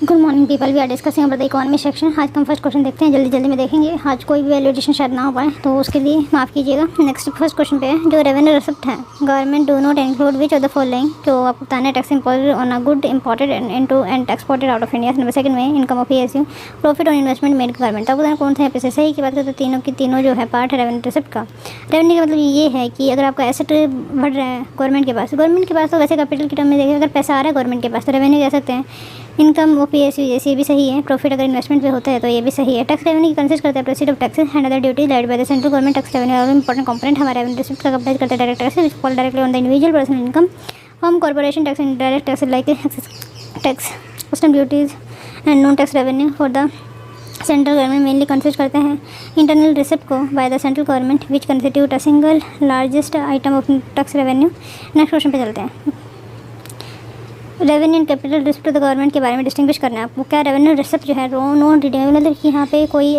Good morning people, we are discussing about the economy section. आज हम first question देखते हैं, जल्दी में देखेंगे। आज कोई भी वैल्यूएशन शायद ना हो पाए तो उसके लिए माफ़ कीजिएगा। नेक्स्ट फर्स्ट क्वेश्चन पे है, जो रेवेन्यू रिसिप्ट है government do not include which of the following, जो आपको बताना है tax impose on a good imported into and exported out of India. Number second में income of PSU, profit on investment made government. तो बताना कौन सा यहाँ पे सही की बात करते हैं। तीनों की तीनों जो है पार्ट है रेवेन्यू रिसिप्ट का। रेवेन्यू का मतलब ये है कि अगर आपका एसेट बढ़ रहा है गवर्नमेंट के पास तो वैसे कैपिटल की टर्म में देखिए, अगर पैसा आ रहा है गवर्नमेंट के पास तो रेवेन्यू कह सकते हैं। इनकम ऑफ पीएसयू जैसे ये भी सही है। प्रॉफिट अगर इन्वेस्टमेंट पे होता है तो ये भी सही है। टैक्स रेवेन्यू कंसिस्ट करता है proceed of taxes and other duty laid by the central government. Tax revenue और इंपॉर्टेंट कंपोनेंट हमारे रेवेन्यू रिसिप्ट का कंप्राइज करता है direct tax which fall directly on the individual personal income, home corporation tax and direct tax like excise tax, custom duties and non tax revenue for the central government mainly consist करते हैं internal receipt को by the central government which constitute a single largest item of tax revenue. Next question पे चलते हैं। Revenue and capital receipt the government के बारे में distinguish करना है आपको। क्या रेवेन्यू रिसिप्ट जो है नॉन रिडेमेबल, मतलब कि यहाँ पे कोई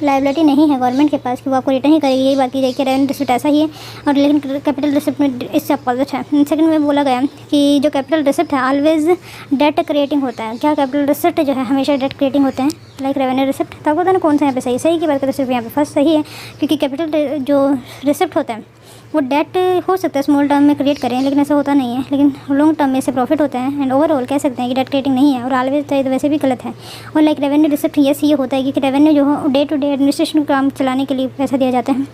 लाइबिलिटी नहीं है गवर्नमेंट के पास कि वो आपको रिटर्न ही करेगी, यही बात की जाए कि रेवेन्यू रिसिप्ट ऐसा ही है। और लेकिन कैपिटल रिसिप्ट में इससे अपोजिट है। सेकंड में बोला गया कि जो कैपिटल रिसिप्ट है ऑलवेज डेट क्रिएटिंग होता है। क्या कैपिटल रिसिप्ट जो है हमेशा डेट क्रिएटिंग होते हैं लाइक रेवेन्यू रिसिप्ट। तो आपको बताना कौन सा यहाँ पे सही की बात करते हैं। सिर्फ यहाँ पे फर्स्ट सही है, क्योंकि कैपिटल जो रिसिप्ट होता है वो डेट हो सकता है स्मॉल टर्म में क्रिएट करें, लेकिन ऐसा होता नहीं है। लेकिन लॉन्ग टर्म में से प्रॉफिट होता है एंड ओवरऑल कह सकते हैं कि डेट क्रिएटिंग नहीं है। और ऑलवेज तो वैसे भी गलत है। और लाइक रेवेन्यू रिसिप्ट ये होता है कि रेवेन्यू जो हो डे टू डे एडमिनिस्ट्रेशन काम चलाने के लिए पैसा दिया जाता है।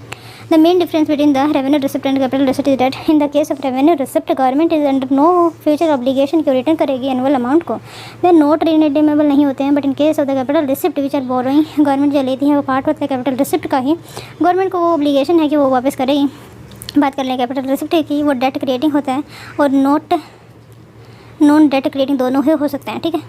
The main difference between the revenue receipt and capital receipt is that in the case of revenue receipt government is under no future obligation कि रिटर्न करेगी एनुअल अमाउंट को, वे नॉट रिडीमेबल नहीं होते हैं। But in case of the capital receipt which are borrowing, government जो लेती है वो पार्ट होता है कैपिटल रिसिप्ट का ही, गवर्नमेंट को वो ऑब्लिगेशन है कि वो वापस करेगी। बात कर लें कैपिटल रिसिप्ट की, वो डेट क्रिएटिंग होता है और नॉन डेट क्रिएटिंग दोनों ही हो सकते हैं। ठीक है,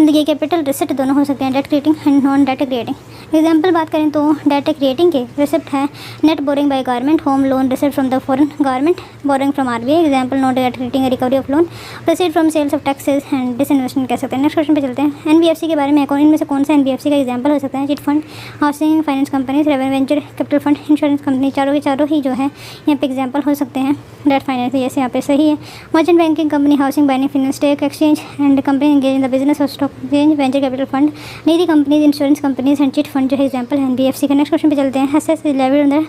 ये कैपिटल रिसिप्ट दोनों हो सकते हैं, debt creating and non debt creating. Example बात करें तो डेट क्रिएटिंग के रिसिप्ट है net borrowing by government, home loan receipt from the foreign government, borrowing from RBI. Example non debt creating recovery of loan, proceed from sales of taxes and disinvestment कह सकते हैं। Next question पे चलते हैं। NBFC के बारे में इनमें से कौन सा एनबीएफसी का एग्जाम्पल हो सकता है। Chit fund, housing finance companies, revenue venture capital fund, insurance company, चारों के चारों ही जो है यहाँ पे एग्जाम्पल हो सकते हैं डेट फाइनेंस, जैसे यहाँ पे सही है। Merchant banking company, housing binding finance, stock exchange and company engage in the business of stock exchange, venture capital fund, Nidhi companies, insurance companies and chit fund जो है एग्जाम्पल है एनबीएफसी का। नेक्स्ट क्वेश्चन पे चलते हैं। Assess is levied on the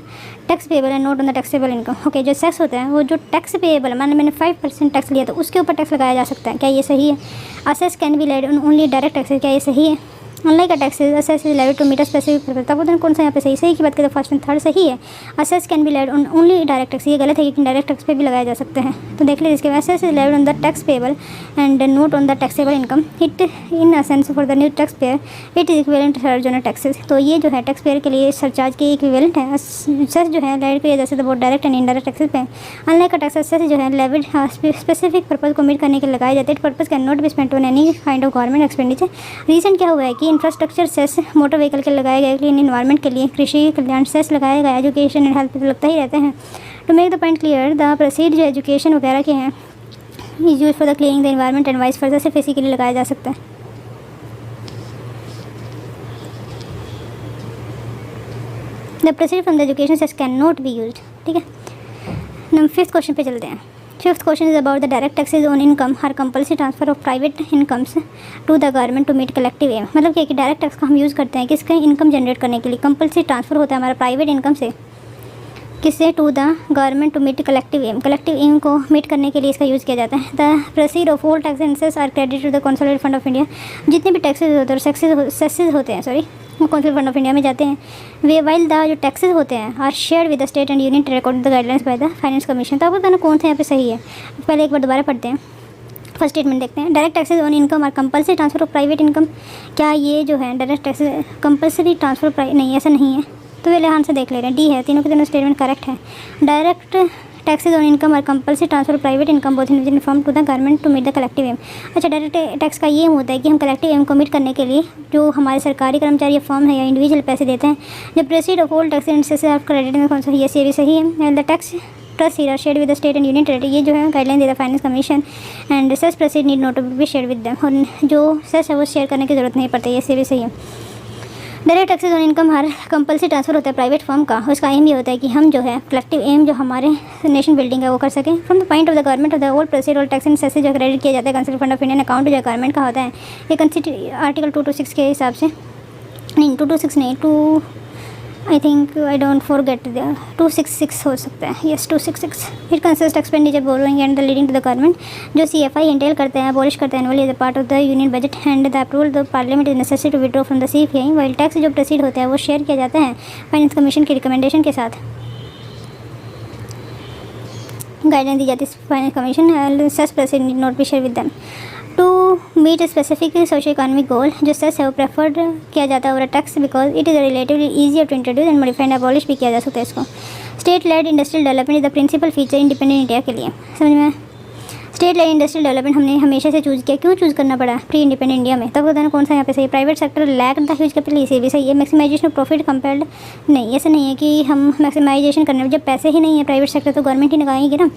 tax payable and not on the taxable income. Okay, जो cess होता है वो जो टैक्स पेएबल है, मैंने 5% टैक्स लिया तो उसके ऊपर टैक्स लगाया जा सकता है, क्या ये सही है। A cess can be levied on only direct taxes, क्या ये सही है। Unlike a taxes a cess is levied to meet a specific purpose. तब बताना कौन सा यहाँ पे सही की बात करें। फर्स्ट एंड थर्ड सही है। A cess can be levied on only direct tax, ये गलत है क्योंकि डायरेक्ट टैक्स पे भी लगाए जा सकते हैं। तो देख लीजिए इसके बाद assess is levied on the tax payable and not on the taxable income. It in a sense for the new tax payer it is equivalent charge on taxes. तो ये जो है टैक्स पेयर के लिए सरचार्ज के equivalent है। Cess जो है लेविड किया जा सकता है बहुत डायरेक्ट एंड इनडायरेक्ट टैक्सेस पे। अनलाइक अ टैक्स असेस जो है लेविड स्पेसिफिक पर्पज को मीट करने के लिए लगाए जाते हैं। Purpose can not be spent on any kind of government expenditure. Reason क्या हुआ है कि इंफ्रास्ट्रक्चर सेस मोटर व्हीकल के लगाए गए, क्लीन इन्वायरमेंट के लिए, कृषि कल्याण सेस लगाया गया, एजुकेशन एंड हेल्थ पे तो लगता ही रहते हैं। To make the point clear the proceed जो एजुकेशन वगैरह के हैं is use for the cleaning the environment and vice versa, सिर्फ इसी के लिए लगाया जा सकता है। The proceed from the education cess can not be use. ठीक है, नंबर 5th क्वेश्चन पे चलते हैं। 5th question is about the direct taxes on income are compulsory transfer of private incomes to the government to meet collective aim. मतलब क्या कि direct tax का हम यूज़ करते हैं किसका, इनकम जनरेट करने के लिए। कंपल्सरी ट्रांसफर होता है हमारा प्राइवेट इनकम से किससे, to the government to meet collective aim. Collective aim को मीट करने के लिए इसका यूज़ किया जाता है। The proceed of all tax and cess are credit to the consolidated fund of India. जितने भी टैक्सेस होते हैं सेसेस होते हैं वो कंसोलिडेटेड फंड ऑफ इंडिया में जाते हैं। वे वाइल द जो टैक्सेस होते हैं are share with the state and union according to the guidelines by the finance commission. तो आपको बताना कौन सा यहाँ पे सही है। पहले एक बार दोबारा पढ़ते हैं, फर्स्ट स्टेटमेंट देखते हैं। Direct taxes on income are compulsory transfer of private income. क्या ये जो है डायरेक्ट टैक्सेज कंपल्सरी ट्रांसफर नहीं, ऐसा नहीं है। तो पहले हाँ से देख ले रहे हैं, डी है, तीनों के तीनों स्टेटमेंट करेक्ट है। Direct taxes on income are compulsory transfer private income both in form to the government to meet the collective aim. अच्छा, डायरेक्ट टैक्स का ये होता है कि हम कलेक्टिव एम को मीट करने के लिए जो हमारे सरकारी कर्मचारी या फर्म है या इंडिविजुअल पैसे देते हैं। जब proceed of all tax and cess of credit में कौन सा ये भी सही है। द टैक्स प्लस हीरा share with the state and union territory, ये जो है गाइडलाइन देता है finance commission and cess proceed need not to be share with them. और जो सेस है वो शेयर करने की जरूरत नहीं पड़ती, ये भी सही है। Direct taxes on income are compulsory transfer होता है प्राइवेट फर्म का। उसका एम ये होता है कि हम जो है कलेक्टिव एम जो हमारे नेशन बिल्डिंग है वो कर सकें। From the point of the government of the old proceed और टैक्स एंड सेसेज जो क्रेडिट किया जाता है consider fund of Indian account जो गवर्नमेंट का होता है। ये कंसिडर आर्टिकल 226 के हिसाब से नहीं 226 नहीं 2 I think I don't forget 266 हो सकता है। Yes 266 it consist expenditure borrowing and the lending to the government जो CFI एंटेल करते हैं अबॉलिश करते हैं annually as a part of the union budget and the approval the parliament is necessary to withdraw from the CFI। While tax जो proceed होता है वो share किया जाता है फाइनेंस कमीशन की रिकमेंडेशन के साथ। गाइडलाइन दी जाती है finance commission such proceed need not be share with them to meet a specific socio economic goal जो सच है वो प्रेफर्ड किया जाता है over tax because it is relatively easier to introduce and modify and abolish भी किया जा सकता है इसको। State led industrial development is the principal feature independent India के लिए। समझ में स्टेट लेड इंडस्ट्रियल डेवलपमेंट हमने हमेशा से चूज़ किया। क्यों चूज़ करना पड़ा प्री इंडिपेंडेंट इंडिया में? तब बताना कौन सा यहाँ पे सही। Private sector lack the huge capital इसे भी सही है। मैक्सिमाइजेशन ऑफ प्रॉफिट कंपेयर्ड नहीं, ऐसा नहीं है कि हम मैक्सिमाइजेशन करने में जब पैसे ही नहीं है प्राइवेट सेक्टर तो गवर्नमेंट ही लगाएगी ना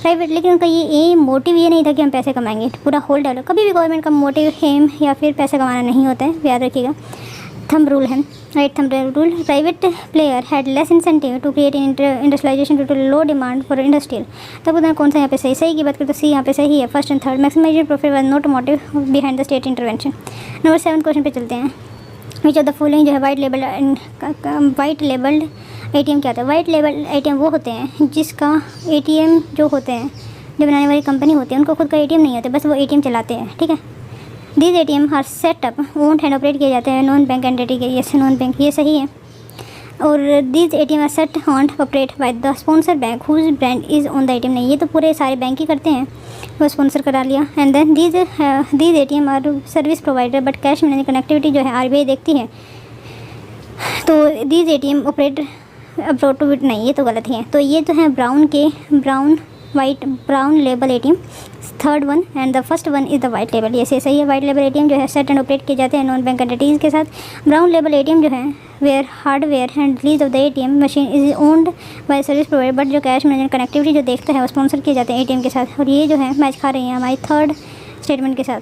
प्राइवेट। लेकिन उनका ये मोटिव ये नहीं था कि हम पैसे कमाएंगे पूरा होल डेवलप। कभी भी गवर्नमेंट का मोटिव एम या फिर पैसे कमाना नहीं होता है, याद रखिएगा। थंब रूल है right thumb rule. Private player had less incentive to create industrialisation due to low demand for industrial. तब बताना कौन सा यहाँ पे सही। सही की बात करें तो सी यहाँ पे सही है first and third. Maximisation profit was not motive behind the state intervention. Number 7 question पे चलते हैं। विच ऑफ द फॉलोइंग जो है वाइट लेबल्ड ATM क्या होता है? वाइट लेबल ATM वो होते हैं जिसका ATM जो होते हैं जो बनाने वाली कंपनी होती है उनको खुद का ATM नहीं होता, बस वो ATM चलाते हैं, ठीक है। These ATM are set up owned and operate किए जाते हैं नॉन बैंक एंटिटी के। यस नॉन बैंक ये सही है। और these ATM are set on operate by the sponsor bank whose brand is on the ATM। नहीं, ये तो पूरे सारे बैंक ही करते हैं, वो स्पॉन्सर करा लिया। And then these ATM are service provider but cash management connectivity जो है RBI देखती है। तो these ATM operate abroad to नहीं, ये तो गलत ही है। तो ये तो है brown label ATM third one and the first one is the white label. ये सही है। वाइट लेबल ATM जो है सेट एंड ऑपरेट किए जाते हैं नॉन बैंक एंटिटीज़ के साथ। ब्राउन लेबल ATM जो है where hardware and release of the ATM machine is owned by service provider but जो कैश मैनेजमेंट कनेक्टिविटी जो देखता है वो स्पॉन्सर किए जाते हैं ATM के साथ। और ये जो है मैच खा रही हैं हमारी थर्ड स्टेटमेंट के साथ।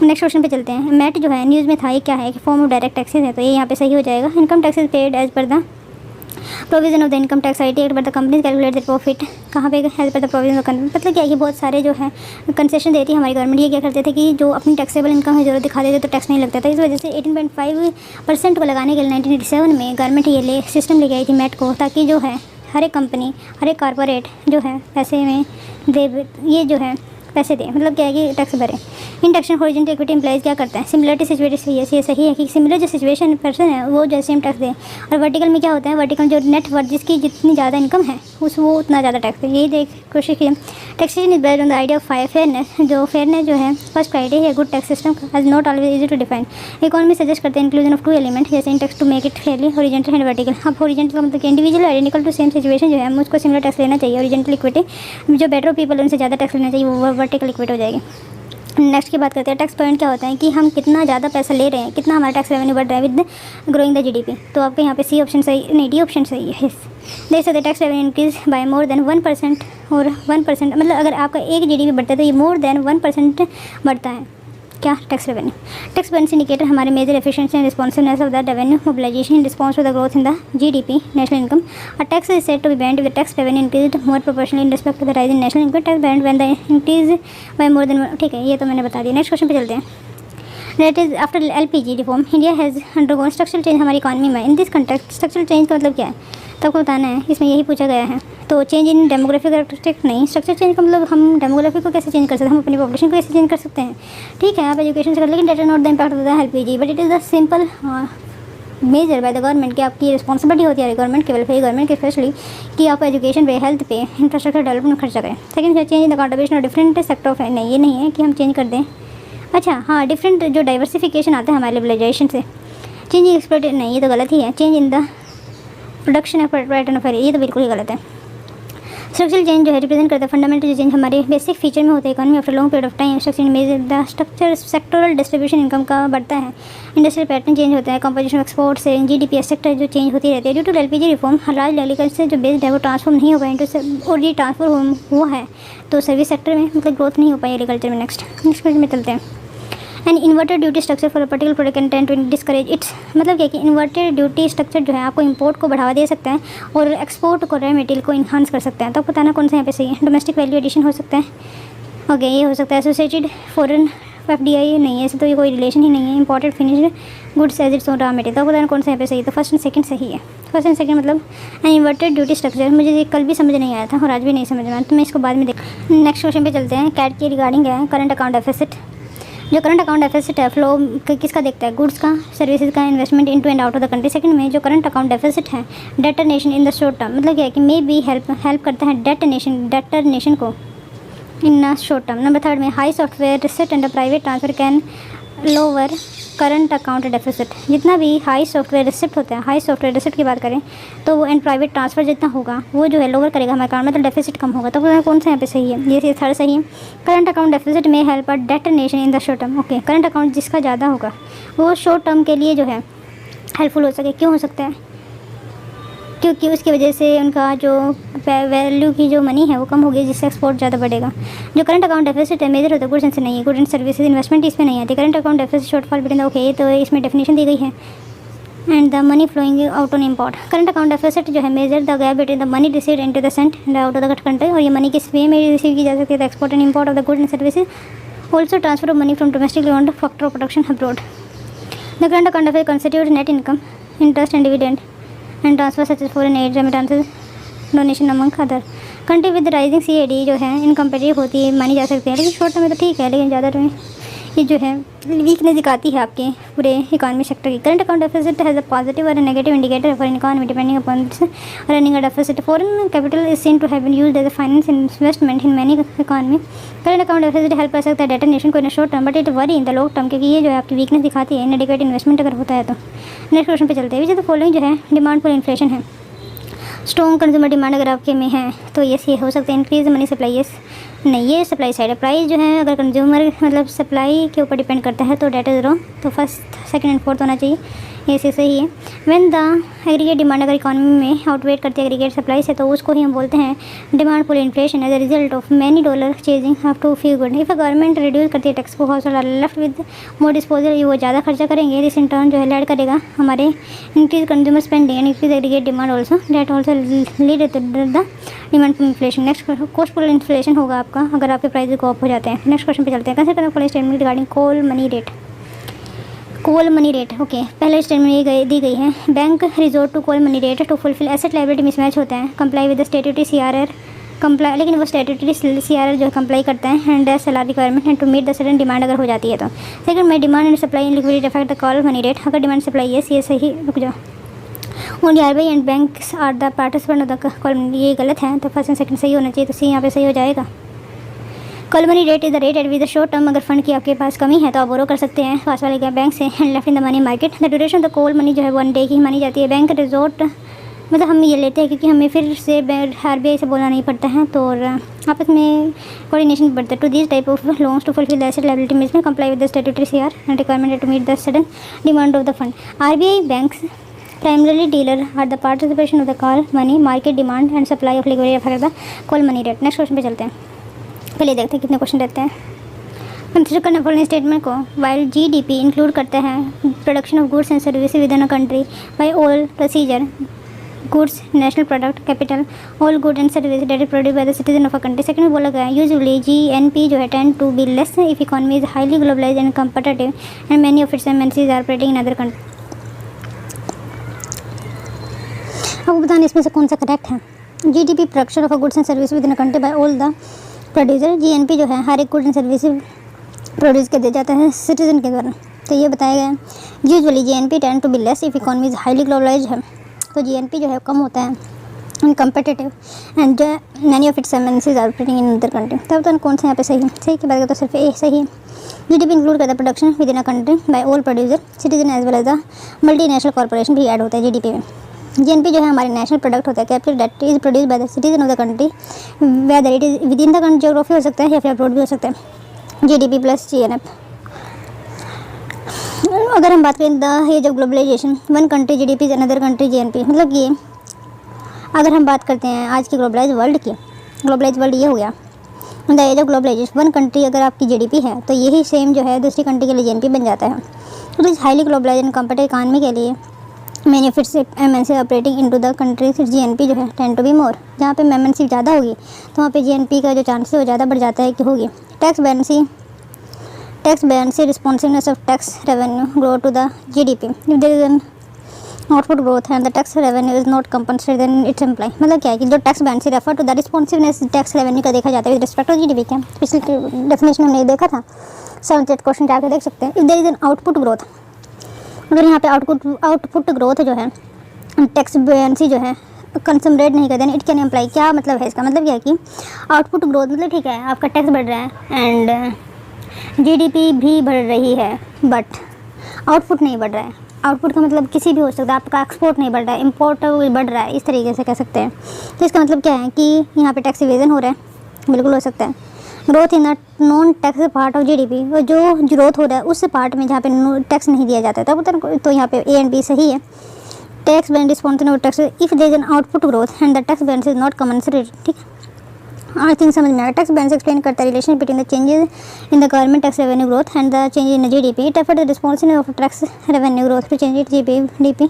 नेक्स्ट क्वेश्चन पे चलते हैं। मैट जो है न्यूज़ में था ये क्या है कि फॉर्म ऑफ डायरेक्ट टैक्सेस है, तो ये यहाँ पे सही हो जाएगा। Income taxes paid as per the provision of the income tax IT act but the company calculate the profit कहाँ पे as per the provision of company. मतलब क्या है कि बहुत सारे जो है कंसेशन देती है हमारी गवर्नमेंट। ये क्या करते थे कि जो अपनी टैक्सेबल इनकम है जरूर दिखा देते तो टैक्स नहीं लगता था। इस वजह से 18.5% को लगाने के लिए 1987 में गवर्नमेंट ये सिस्टम लेके आई थी मैट को, ताकि जो है हर एक कंपनी हर एक कॉरपोरेट जो है पैसे में दे ये जो है पैसे दें। मतलब क्या है कि टैक्स भरे। इन टैक्स हॉरिजॉन्टल इक्विटी एम्प्लॉइज क्या करता है? सिमिलरिटी सिचुएशन ये सही है कि सिमिलर जो सिचुएशन पर्सन है वो जो सेम टैक्स दे। और वर्टिकल में क्या होता है? वर्टिकल जो नेट वर्थ जिसकी जितनी ज़्यादा इनकम है वो उतना ज़्यादा टैक्स दे। यही देख कोशिश की। Taxation is based on the idea of fairness. जो फेयरनेस जो है फर्स्ट क्राइटेरिया है good tax system as not always easy to define. Economy suggest करते हैं इंक्लूजन ऑफ 2 एलिमेंट जैसे in tax to make it fairly horizontal and vertical. अब horizontal का मतलब individual identical to same situation जो है उसको सिमिलर टैक्स लेना चाहिए। हॉरिजॉन्टल इक्विटी जो बेटर पीपल उनसे ज़्यादा टैक्स लेना चाहिए, वो वर्टिकल इक्विटी हो जाएगी। नेक्स्ट की बात करते हैं। टैक्स पॉइंट क्या होता है कि हम कितना ज़्यादा पैसा ले रहे हैं, कितना हमारा टैक्स रेवेन्यू बढ़ रहा है विद ग्रोइंग द GDP। तो आपके यहाँ पे सी ऑप्शन सही नहीं, डी ऑप्शन सही है। देख सकते tax revenue increase by more then 1% और 1% मतलब अगर आपका एक GDP बढ़ता है तो ये मोर देन 1% बढ़ता है क्या tax revenue. Tax points indicator हमारे major efficiency and responsiveness of the revenue mobilization in response to the growth in the GDP national income. A tax is said to be band with tax revenue increase more proportionally in respect to the rise in national income tax band when the increase by more than. ठीक है, ये तो मैंने बता दिया। Next question पे चलते हैं। That is after LPG reform India has undergone structural change हमारी इकॉनमी में। In this context structural change का मतलब क्या है तो आपको बताना है, इसमें यही पूछा गया है। तो चेंज इन डेमोग्राफिक कैरेक्टरिस्टिक नहीं, स्ट्रक्चर चेंज का मतलब हम डेमोग्राफी को कैसे चेंज कर सकते हैं, हम अपनी पॉपुलेशन को कैसे चेंज कर सकते हैं। ठीक है, आप एजुकेशन से कर, लेकिन that is not the impact of the LPG but it is the simple measure by the government कि आपकी रिस्पॉन्सिबिलिटी होती है गवर्नमेंट के वेलफेयर गवर्नमेंट के स्पेशली कि आप एजुकेशन पे हेल्थ पे इंफ्रास्ट्रक्चर डेवलपमेंट में खर्चा करें। Second change in the contribution of different sector of नहीं, ये नहीं है कि हम चेंज कर दें। अच्छा हाँ, डिफरेंट जो डाइवर्सिफिकेशन आता है हमारे लिबरलाइजेशन से। चेंज इन एक्सपर्ट नहीं, ये तो गलत ही है। Change in the production of pattern of ये तो बिल्कुल ही गलत है। स्ट्रक्चरल चेंज जो है रिप्रेजेंट करता है फंडामेंटल चेंज हमारे बेसिक फीचर में होता है economy after long period of time. Structure sectoral distribution income का बढ़ता है। इंडस्ट्रियल पैटर्न चेंज होता है। कंपोजिशन ऑफ एक्सपोर्ट से GDP सेक्टर जो चेंज होती रहती है। Due to LPG reform large agriculture जो बेस्ड है वो ट्रांसफॉर्म नहीं हो पाए और ये ट्रांसफर हुआ है तो सर्विस सेक्टर में मतलब ग्रोथ नहीं हो पाई एग्रीकल्चर में। नेक्स्ट क्वेश्चन में चलते हैं। And inverted duty structure for a particular product can tend to discourage its, मतलब क्या कि इन्वर्टेड ड्यूटी स्ट्रक्चर जो है आपको इंपोर्ट को बढ़ावा दे सकता है और एक्सपोर्ट को रॉ मटेरियल को इन्हांस कर सकता है। तो बताना कौन सा यहाँ पे सही है। डोमेस्टिक वैल्यू एडिशन हो सकता है, ओके ये हो सकता है। एसोसिएटेड फॉरेन FDI नहीं है, ऐसे तो ये कोई रिलेशन ही नहीं है। Imported finished goods as its own raw material, तो बताना कौन सा यहाँ पे सही है। तो फर्स्ट एंड सेकंड सही है। फर्स्ट एंड सेकंड मतलब एन इन्वर्टेड ड्यूटी स्ट्रक्चर, मुझे ये कल भी समझ नहीं आया था और आज भी नहीं समझ में आया, तो मैं इसको बाद में देख। नेक्स्ट क्वेश्चन पे चलते हैं। कैट के रिगार्डिंग है करंट अकाउंट डेफिसिट। जो करंट अकाउंट डेफिसिट है फ्लो किसका देखता है, गुड्स का, सर्विसेज का, investment into and out of the country. Second में जो करंट अकाउंट डेफिसिट है debtor nation in the short term, मतलब क्या है कि मे बी हेल्प करता है डेटर नेशन को in short term. Number third में high software receipt and private transfer can lower current account deficit. जितना भी हाई सॉफ्टवेयर रिसिप्ट होता है, हाई सॉफ्टवेयर रिसिप्ट की बात करें तो वो एंड प्राइवेट ट्रांसफर जितना होगा वो जो है लोअर करेगा हमारे अकाउंट में, तो डेफिसिट कम होगा। तो कौन सा यहाँ पे सही है, ये थर्ड सही है। करंट अकाउंट डेफिसिट में help debtor nation in the short term, okay. Current account जिसका ज़्यादा होगा वो शॉर्ट टर्म के लिए जो है हेल्पफुल हो सके। क्यों हो सकता है, क्योंकि उसकी वजह से उनका जो वैल्यू की जो मनी है वो कम होगी, जिससे एक्सपोर्ट ज़्यादा बढ़ेगा। जो करंट अकाउंट डेफिसिट है मेजर होता है गुड्स एंड से नहीं है, गुड एंड सर्विसेज इन्वेस्टमेंट इसमें नहीं आती। Current account deficit shortfall between, okay तो इसमें डेफिनेशन दी गई है। And the money flowing out on import, current account deficit जो है measure the gap between the money received into the sent and out of the country, और ये money किस वे में रिसीव की जा सकती है, export and import of the good and services, also transfer of money from domestically owned factor of production abroad. The current account deficit constitute net income, interest and dividend and transfer such as foreign aid, remittances, donation among other. Country with rising CAD जो है इनकम्पेटिव होती है, मानी जा सकती है, लेकिन short term में तो ठीक है, लेकिन ज़्यादा में ये जो है वीकनेस दिखाती है आपके पूरे इकॉनमी सेक्टर की। Current account deficit has a positive और negative indicator for economy depending upon running a deficit. Foreign capital is seen to have been used as a finance investment in many economy. Current account deficit help कर सकता है debtor nation को in short term, but it worry in the long term, क्योंकि ये जो है आपकी weakness दिखाती है इनएडिक्वेट इन्वेस्टमेंट अगर होता है तो। नेक्स्ट क्वेश्चन पे चलते हैं। विच द फॉलोइंग जो है डिमांड फॉर इन्फ्लेशन है। स्ट्रॉन्ग कंज्यूमर डिमांड अगर आपके में है तो यस ये हो सकता है। इंक्रीज मनी सप्लाई, यस नहीं, ये सप्लाई साइड है। प्राइस जो है अगर कंज्यूमर मतलब सप्लाई के ऊपर डिपेंड करता है तो डेट इज रॉन्ग, तो फर्स्ट सेकंड एंड फोर्थ होना चाहिए, ये सही है। व्हेन द एग्रीगेट डिमांड अगर इकॉनमी में आउटवेट करती है एग्रीगेट सप्लाई से, तो उसको ही हम बोलते हैं demand pull inflation as a result of many dollar chasing up to few good. If a government reduce करती है टैक्स को, household left with more disposal, ये वो ज़्यादा खर्चा करेंगे, दिस इन टर्न जो है लैड करेगा हमारे increase consumer spending and increase aggregate demand also, that also lead to the demand pull inflation. Next cost pull inflation होगा आपका अगर आपके प्राइस को ऑफ हो जाते हैं। नेक्स्ट क्वेश्चन पे चलते हैं। कंसिडर करना following statement regarding call money rate. Call money rate, okay पहले स्टेटमेंट ये दी गई है, bank resort to call money rate to fulfil asset liability mismatch होता है, comply with the statutory CRR comply, लेकिन वो स्टैट्यूटरी CRR जो कंप्लाई करता है and salary requirement and to meet the sudden demand अगर हो जाती है तो। सेकंड में demand and supply in liquidity affect the call money rate, अगर डिमांड सप्लाई ये सही, रुक जाओ, only RBI and banks are the participant of the call, ये गलत है, तो फर्स्ट एंड सेकंड सही होना चाहिए, तो सी यहाँ पे सही हो जाएगा। Call money rate is the rate at with the short term, अगर फंड की आपके पास कमी है तो आप बोरो कर सकते हैं पास वाले के बैंक से and left in the money market. The duration of the call money जो है 1 डे की मानी जाती है। बैंक रिजोर्ट मतलब हम ये लेते हैं क्योंकि हमें फिर से RBI से बोलना नहीं पड़ता है, तो आपस में कोऑर्डिनेशन बढ़ता है। To this type of loans to fulfil the asset liability mismatch comply with the statutory CRR and requirement to meet the sudden demand of the fund. RBI banks primarily dealer are the participation of the call money market demand and supply of liquidity affect the call money rate. Next question पे चलते हैं, पहले देखते हैं कितने question रहते हैं। Consider करने फॉलोइंग स्टेटमेंट को, वाइल GDP इंक्लूड करता है production of goods and services within a country by all procedure goods national product capital all good and service that is produce by the citizen of a country. Second में बोला गया usually GNP जो है tend to be less if economy is highly globalise and competitive and many of its MNCs are operating in other country. अब बताना इसमें से कौन सा करेक्ट है। GDP production of goods and service with in a country by all the producer, GNP जो है हर एक गुड एंड सर्विस प्रोड्यूस कर दिया जाता है सिटीजन के द्वारा, तो ये बताया गया है। Usually GNP tend to be less if economy is highly globalise है, तो GNP जो है कम होता है and competitive and many of its MNCs are operating in other country. तब तो कौन सा यहाँ पे सही है, सही की बात करें तो सिर्फ ए सही है। GDP इंक्लूड करता है production within a country by all producer citizen as well as the multinational corporation भी ऐड होता है GDP में। GNP जो है हमारे नेशनल प्रोडक्ट होता है capital that is produce by the citizen of the country whether it is with in the country geography हो सकता है या फिर अब्रॉड भी हो सकता है। GDP plus GNP। अगर हम बात करें the age of globalisation, one country GDP is another country GNP, मतलब ये अगर हम बात करते हैं आज की ग्लोबलाइज वर्ल्ड की, ग्लोबलाइज वर्ल्ड ये हो गया the age of globalisation, one country अगर आपकी जीडीपी है तो यही सेम जो है दूसरी कंट्री के लिए जीएनपी बन जाता है। तो इस highly globalise and competitive economy के लिए benefits MNC operating into the country GNP जो है टेंड टू बी मोर। जहाँ पे एमएनसी ज़्यादा होगी तो वहाँ पे जीएनपी का जो चांसेस है वो ज़्यादा बढ़ जाता है कि होगी। Tax buoyancy responsiveness of tax revenue grow to the GDP if there is an output growth and the tax revenue is not compensated then it's employ. मतलब क्या है कि जो tax buoyancy refer to the responsiveness tax revenue का देखा जाता है with respect to GDP का। पिछली डेफिनेशन हमने देखा था, 7th क्वेश्चन जाकर देख सकते हैं। If there is an output growth, अगर यहाँ पे आउटपुट ग्रोथ जो है टैक्स बेनेंसी जो है कंज्यूम रेट नहीं करते, इट कैन एम्प्लाई। क्या मतलब है इसका? मतलब क्या है कि आउटपुट ग्रोथ मतलब ठीक है आपका टैक्स बढ़ रहा है एंड जीडीपी भी बढ़ रही है बट आउटपुट नहीं बढ़ रहा है। आउटपुट का मतलब किसी भी हो सकता है, आपका एक्सपोर्ट नहीं बढ़ रहा है, इंपोर्ट बढ़ रहा है, इस तरीके से कह सकते हैं। तो इसका मतलब क्या है कि यहाँ पे टैक्स इवेजन हो रहा है, बिल्कुल हो सकता है। Growth in the non tax part of GDP, और जो ग्रोथ हो रहा है उस पार्ट में जहाँ पे टैक्स नहीं दिया जाता है तो यहाँ पे ए एंड बी सही है। टैक्स बेन responsive tax if there is an output growth and the tax Ben is not commensurate. ठीक है, आई थिंक समझ में आया। टैक्स बेन एक्सप्लेन करता है relation between the changes in the government tax revenue growth and the change in the GDP. It effort the responsive of tax revenue growth to change it GDP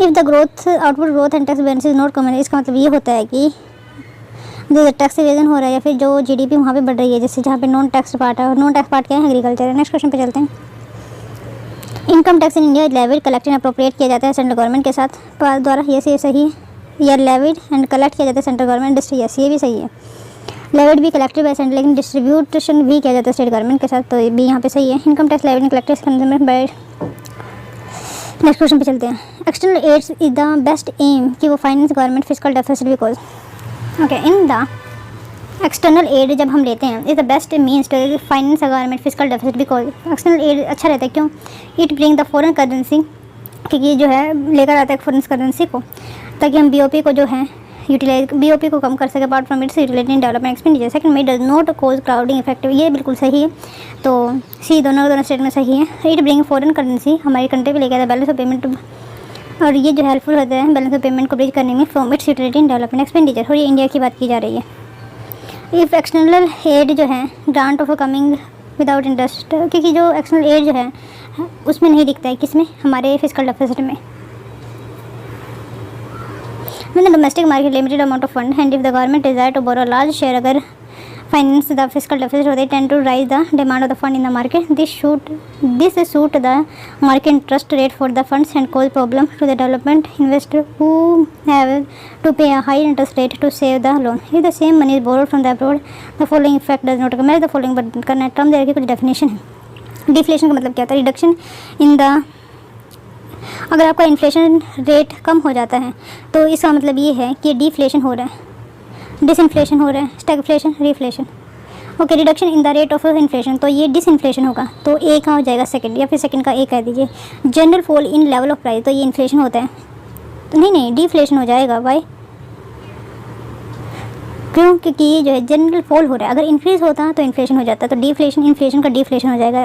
if the growth output growth and tax Ben is not commensurate. इसका मतलब ये होता है कि जो tax evasion हो रहा है या फिर जो जीडीपी वहाँ पे बढ़ रही है, जैसे जहाँ पे नॉन टैक्स पार्ट है, और नॉन टैक्स पार्ट क्या है? एग्रीकल्चर है। नेक्स्ट क्वेश्चन पे चलते हैं। Income tax in India levied collected appropriate किया जाता है सेंट्रल गवर्नमेंट के साथ द्वारा, ये सही है। या लेविड एंड कलेक्ट किया जाता है सेंट्रल गवर्नमेंट डिस्ट्रिक्ट, यस ये भी सही है। लेविड भी कलेक्टेड बाय सेंट्रल, लेकिन डिस्ट्रीब्यूशन भी किया जाता है स्टेट गवर्नमेंट के साथ, तो ये भी यहाँ पे सही है। Income tax levied and collected consumer by. Next question पे चलते हैं। External aids is the best aim कि वो finance government physical deficit because okay in the external aid जब हम लेते हैं is the best means to finance government physical deficit because external aid अच्छा रहता है। क्यों? It bring the foreign currency, क्योंकि जो है लेकर आता है फॉरेन करेंसी को, ताकि हम बीओपी को जो है यूटिलाइज बीओपी को कम कर सके apart from its related development expenditure. Second में does not cause crowding effect, ये बिल्कुल सही है। तो सी दोनों स्टेट में सही है। इट ब्रिंग फॉरेन करेंसी, हमारी कंट्री पे लेकर आता है बैलेंस ऑफ पेमेंट, और ये जो हेल्पफुल होता है बैलेंस ऑफ पेमेंट को ब्रिज करने में from its utility in development expenditure. और ये इंडिया की बात की जा रही है। इफ़ एक्सटर्नल एड जो है grant of coming without interest, क्योंकि जो एक्सटर्नल एड जो है उसमें नहीं दिखता है, किसमें? हमारे फिजिकल डेफिसिट में। When the domestic market limited amount of fund and if the government desire to borrow large share अगर finance the fiscal deficit or they tend to raise the demand of the fund in the market, this suit the market interest rate for the funds and cause problem to the development investor who have to pay a high interest rate to save the loan. If the same money is borrowed from the abroad, the following effect does not occur. the following but करना term देर की कुछ definition है। Deflation का मतलब क्या होता है? Reduction in the, अगर आपका इन्फ्लेशन रेट कम हो जाता है तो इसका मतलब ये है कि डिफ्लेशन हो रहा है, डिसइन्फ्लेशन हो रहा है, stagflation, reflation. Okay, reduction in the rate of inflation, तो ये डिसइन्फ्लेशन होगा, तो ए का हो जाएगा सेकंड, या फिर सेकंड का ए कह दीजिए। General fall in level of price, तो ये इन्फ्लेशन होता है, तो नहीं डिफ्लेशन हो जाएगा। वाई? क्यों? क्योंकि ये जो है जनरल फॉल हो रहा है, अगर इंक्रीज़ होता तो इन्फ्लेशन हो जाता, तो डिफ्लेशन इन्फ्लेशन का डिफ्लेशन हो जाएगा।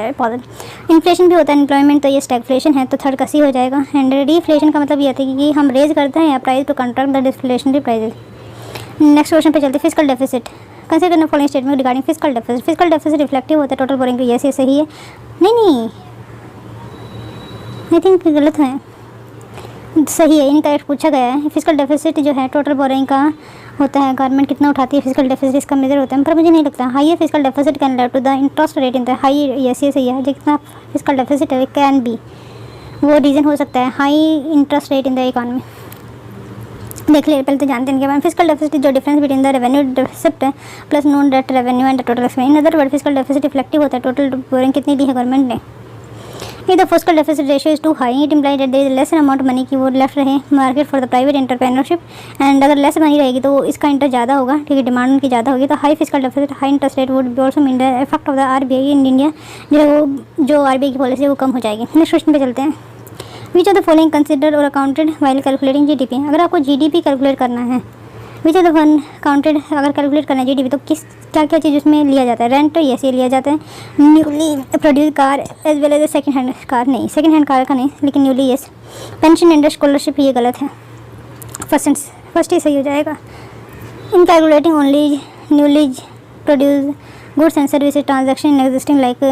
इन्फ्लेशन भी होता है एम्प्लॉयमेंट, तो ये स्टैगफ्लेशन है, तो थर्ड का सी हो जाएगा। एंड डिफ्लेशन का मतलब ये होता है कि हम रेज करते हैं या price to contract the deflationary prices. Next question पे चलते हैं। फिजिकल डेफिसिट कंसीडर करना following statement regarding physical deficit. Physical deficit reflective होता है टोटल बोरिंग, यस ये सही है। नहीं आई थिंक गलत है, सही है, इनका पूछा गया है। फिजिकल डेफिसिट जो है टोटल बोरिंग का होता है, गवर्नमेंट कितना उठाती है, फिजिकल डेफिसिट इसका मेजर होता है, पर मुझे नहीं लगता। High physical deficit can lead to the interest rate in the high, yes ये सही है। जितना फिजिकल डेफिसिट है कैन बी, वो रीज़न हो सकता है high interest rate in the economy. देख ले पहले तो जानते हैं इनके बारे में। फिजिकल डेफिसिट जो difference between the revenue deficit plus non debt revenue and total expense. In other word physical deficit reflective होता है टोटल बोरिंग कितनी दी है गवर्नमेंट ने। If the fiscal deficit ratio is too high, it implies that there is less amount of money की वो left रहे market for the private entrepreneurship, and अगर less money रहेगी तो इसका इंटरेस्ट ज़्यादा होगा, ठीक है, डिमांड उनकी ज़्यादा होगी। तो high physical deficit high interest rate would be also mean the effect of the RBI in India, जो आरबीआई की पॉलिसी वो कम हो जाएगी। नेक्स्ट क्वेश्चन पे चलते हैं। विच ऑफ द फॉलोइंग कंसिडर और अकाउंटेड वाइल कैलकुलेटिंग जीडीपी। अगर आपको जीडीपी कैलकुलेट करना है, विच ऑफ द वन काउंटेड, अगर कैलकुलेट करना है जीडीपी तो किस क्या क्या चीज़ उसमें लिया जाता है? रेंट, यस ये लिया जाता है। Newly produce car as well as second hand car, नहीं सेकंड हैंड कार का नहीं, लेकिन newly yes. Pension and scholarship ये गलत है, फर्स्ट ही सही हो जाएगा। In calculating only newly produce goods and services transaction in existing like.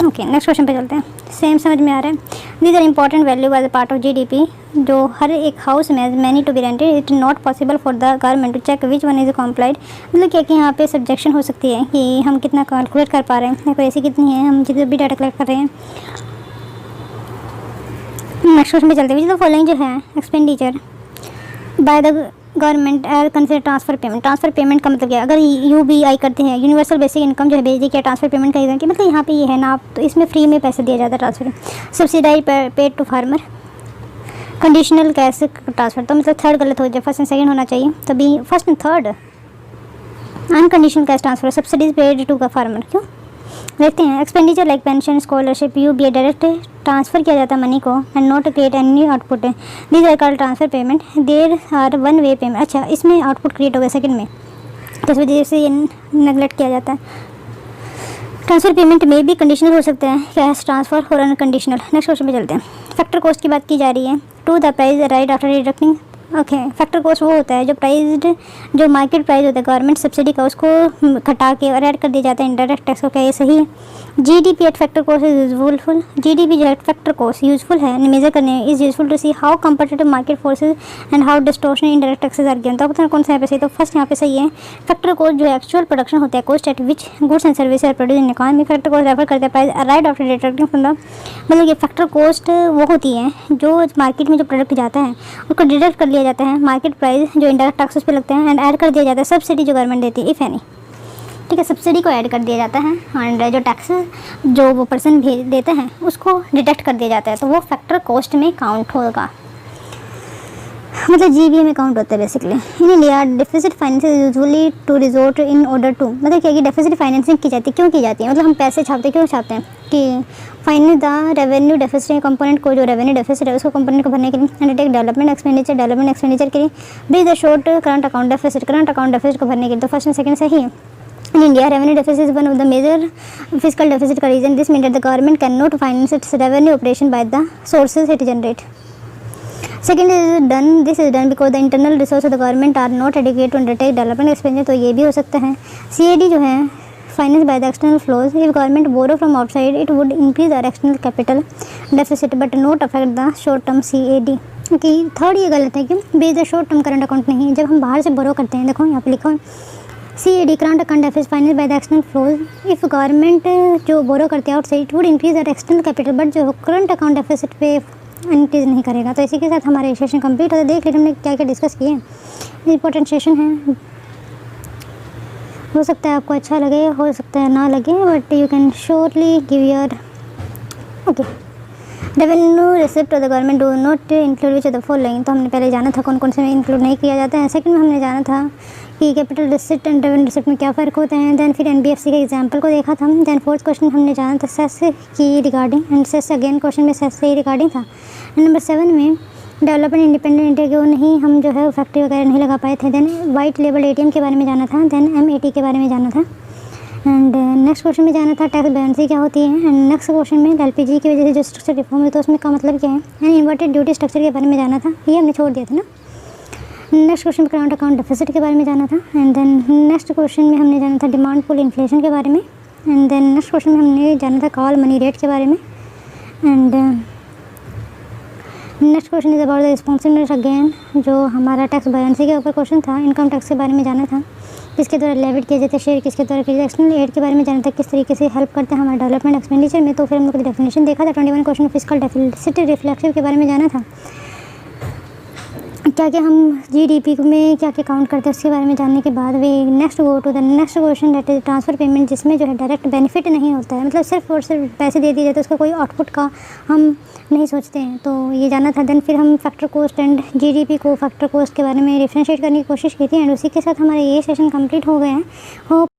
Okay, next question पे चलते हैं। सेम समझ में आ रहा है। These are important value as a part of GDP, जो हर एक हाउस में many to be rented it not possible for the government to check which one is complied. मतलब क्या कि यहाँ पे सब्जेक्शन हो सकती है कि हम कितना कैलकुलेट कर पा रहे हैं, एक्यूरेसी कितनी है, हम जितने भी डाटा कलेक्ट कर रहे हैं। नेक्स्ट क्वेश्चन पे चलते हैं। फॉलोइंग जो है expenditure by the government are consider transfer payment. Transfer payment का मतलब क्या है? अगर यूबीआई करते हैं, यूनिवर्सल बेसिक इनकम जो है भेज दी, क्या ट्रांसफर पेमेंट का कि मतलब यहाँ पे ये है ना, आप तो इसमें फ्री में पैसे दिया जाता है transfer. Subsidize paid to farmer, conditional cash transfer, तो मतलब थर्ड गलत हो जाए, फर्स्ट एंड सेकंड होना चाहिए, तभी first and third. Unconditional cash transfer, subsidies paid to farmer, क्यों? देखते हैं। Expenditure like pension, scholarship, UBI direct transfer किया जाता है मनी को and not create any output है। These are called transfer payment, there are one way payment. अच्छा, इसमें आउटपुट क्रिएट हो गया सेकंड में, तो इस वजह से ये नेगलेक्ट किया जाता है। ट्रांसफर पेमेंट में भी कंडीशनल हो सकते हैं, कैश ट्रांसफर और अनकंडीशनल। नेक्स्ट क्वेश्चन पे चलते हैं। फैक्टर कॉस्ट की बात की जा रही है। To the price right after deducting. Okay, factor cost वो होता है जो जो मार्केट प्राइस होता है गवर्नमेंट सब्सिडी का, उसको घटा के और ऐड कर दिया जाता है इंडायरेक्ट टैक्स को। क्या ये सही है? GDP at factor cost is useful. GDP जो है फैक्टर कॉस्ट यूजफुल है, मेजर करने is useful to see how competitive market forces and how distortion indirect taxes are given. तो आपको कौन सा यहाँ पे सही? तो फर्स्ट यहाँ पे सही है। फैक्टर कॉस्ट जो है एक्चुअल प्रोडक्शन होता है, cost at which goods and service are produce in economy. Factor cost refer करते हैं price right after deducting from the, मतलब ये फैक्टर कॉस्ट वो होती है जो मार्केट में जो प्रोडक्ट जाता है उसको डिडक्ट कर लिया जाता है मार्केट प्राइस जो इंडायरेक्ट टैक्सेस पे लगते हैं एंड ऐड कर दिया जाता है सब्सिडी जो गवर्नमेंट देती है, इफ़ एनी। ठीक है, सब्सिडी को ऐड कर दिया जाता है एंड जो टैक्सेस जो वो पर्सन भेज देता है उसको डिडक्ट कर दिया जाता है, तो वो फैक्टर कॉस्ट में काउंट होगा, मतलब जीबीए में काउंट होता है basically. In India deficit financing usually to resort in order to, मतलब क्या कि डेफिसिट फाइनेंसिंग की जाती है, क्यों की जाती है? मतलब हम पैसे छापते क्यों छापते हैं कि finance the revenue deficit component को, जो रेवेन्यू डेफिसिट है उसको कंपोनेंट को भरने के लिए, अंडरटेक डेवलपमेंट एक्सपेंडिचर के लिए, bridge the short current account deficit को भरने के लिए। तो फर्स्ट एंड सेकंड सही है। In India, revenue deficit is one of the major fiscal deficit का reason. This means that the government cannot finance its revenue operation by the sources it generate. Second is done. This is done because the internal resources of the government are not adequate to undertake development expenditure. तो ये भी हो सकता है। CAD जो है finance by the external flows. If government borrow from outside, it would increase our external capital deficit but not affect the short term CAD. कि third ये गलत है कि base the short term current account नहीं, जब हम बाहर से बोरो करते हैं, देखो यहाँ पे लिखा है CAD current account deficit finance by the external flows. If government जो बोरो करते हैं outside it would increase that external capital, but जो करंट अकाउंट डेफिसिट पे इंक्रीज नहीं करेगा। तो इसी के साथ हमारा सेशन कंप्लीट होता है। देख लीजिए हमने क्या क्या डिस्कस किए, इंपॉर्टेंट सेशन है। हो सकता है आपको अच्छा लगे, हो सकता है ना लगे, but you can surely give your okay. Revenue receipt of the government do not include which of the following. तो हमने पहले जाना था कौन कौन से में इंक्लूड नहीं किया जाता है। सेकंड में हमने जाना था कि capital receipt and revenue receipt में क्या फ़र्क होते हैं। देन फिर एनबीएफसी के एग्जांपल को देखा था। देन फोर्थ क्वेश्चन हमने जाना था सेस की regarding, and cess again question में सेस से ही रिगार्डिंग था। एंड नंबर 7 में डेवलपमेंट इंडिपेंडेंट इंडिया क्यों नहीं हम जो है फैक्ट्री वगैरह नहीं लगा पाए थे। देन वाइट लेबल ATM के बारे में जाना था। देन MAT के बारे में जाना था। एंड नेक्स्ट क्वेश्चन में जाना था टैक्स बैलेंसी क्या होती है। एंड नेक्स्ट क्वेश्चन में LPG की वजह से जो स्ट्रक्चर रिफॉर्म है तो उसमें का मतलब क्या है। एंड इन्वर्टेड ड्यूटी स्ट्रक्चर के बारे में जाना था, ये हमने छोड़ दिया था ना। नेक्स्ट क्वेश्चन में करंट अकाउंट डेफिसिट के बारे में जाना था। एंड देन नेक्स्ट क्वेश्चन में हमने जाना था डिमांड पुल इन्फ्लेशन के बारे में। एंड देन नेक्स्ट क्वेश्चन में हमने जाना था कॉल मनी रेट के बारे में। And next question is about the responsibility again, जो हमारा टैक्स बैलेंसी के ऊपर क्वेश्चन था। इनकम टैक्स के बारे में जाना था, किसके द्वारा लेविट किए जाते हैं शेयर, किसके द्वारा किए जाते हैं। एक्सटर्नल एड के बारे में जाना था, किस तरीके से हेल्प करते हैं हमारे डेवलपमेंट एक्सपेंडिचर में। तो फिर हम लोग डेफिनेशन देखा था। 21 क्वेश्चन फिस्कल डेफिसिट रिफ्लेक्सिव के बारे में जाना था, क्या क्या हम जीडीपी में क्या क्या काउंट करते हैं उसके बारे में जानने के बाद वे next go to the next question that is transfer payment, जिसमें जो है डायरेक्ट बेनिफिट नहीं होता है, मतलब सिर्फ और सिर्फ पैसे दे दिए जाते हैं, उसका कोई आउटपुट का हम नहीं सोचते हैं। तो ये जाना था। देन फिर हम फैक्टर कॉस्ट एंड जीडीपी को फैक्टर कॉस्ट के बारे में डिफरेंशिएट करने की कोशिश की थी। एंड उसी के साथ हमारा ये सेशन कंप्लीट हो गया है। होप